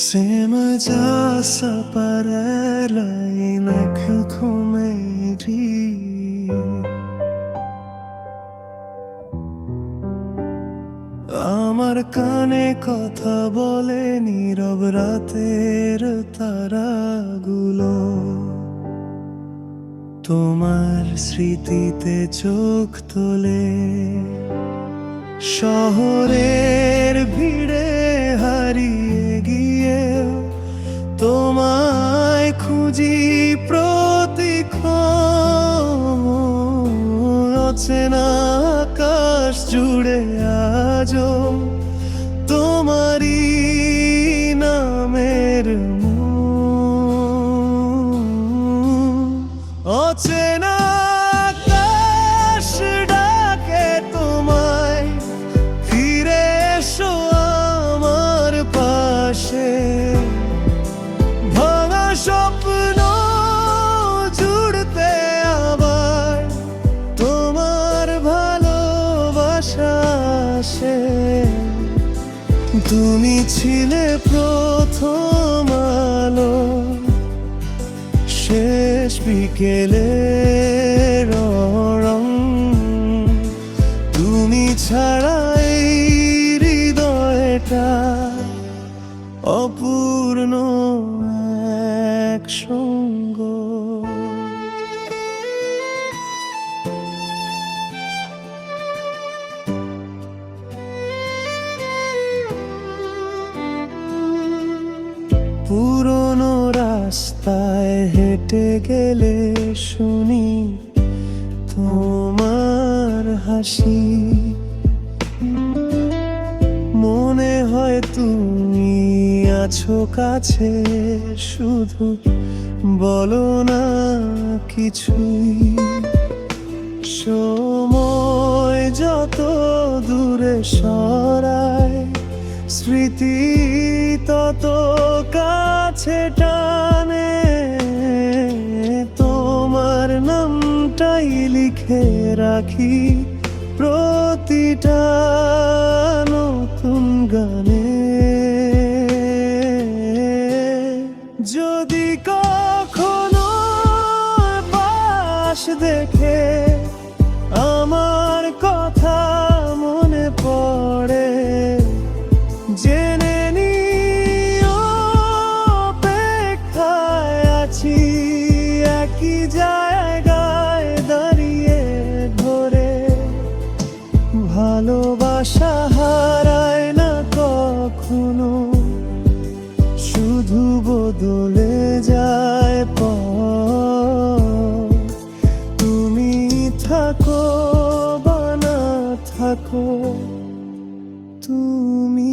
Semacasa paralay nagkakomedi আমার কানে কথা বলে নীরব রাতের তারাগুলো তোমার স্মৃতিতে চোখ তোলে শহরের ভিড়ে হারিয়ে গিয়ে তোমায় খুঁজি প্রতিক্ষণ অচেনা আকাশ জুড়ে আজও তোমারই নামের অচেনা আকাশ ডাকে তোমায় ফিরে এসো আমার পাশে ভাঙা স্বপ্ন জুড়তে আবার তোমার ভালোবাসা আসে তুমি ছিলে প্রথম আলো শেষ বিকেলের রং তুমি ছাড়া এই হৃদয়টা অপূর্ণ এক সঙ্গ পুরনো রাস্তায় হেঁটে গেলে শুনি তোমার হাসি মনে হয় তুমি আছো কাছে শুধু বলো না কিছুই সময় যত দূরে সরায় স্মৃতি তত কাছে টানে তোমার নামটাই লিখে রাখি প্রতিটা নতুন গানে যদি কখনো পাশ দেখে আমার কথা মনে পড়ে জেনে নিও অপেক্ষায় আছি একই জায়গায় দাঁড়িয়ে ধরে ভালোবাসা হারায় না কখনো শুধু বদলে যায় পথ তুমি থাকো বা না থাকো তুমি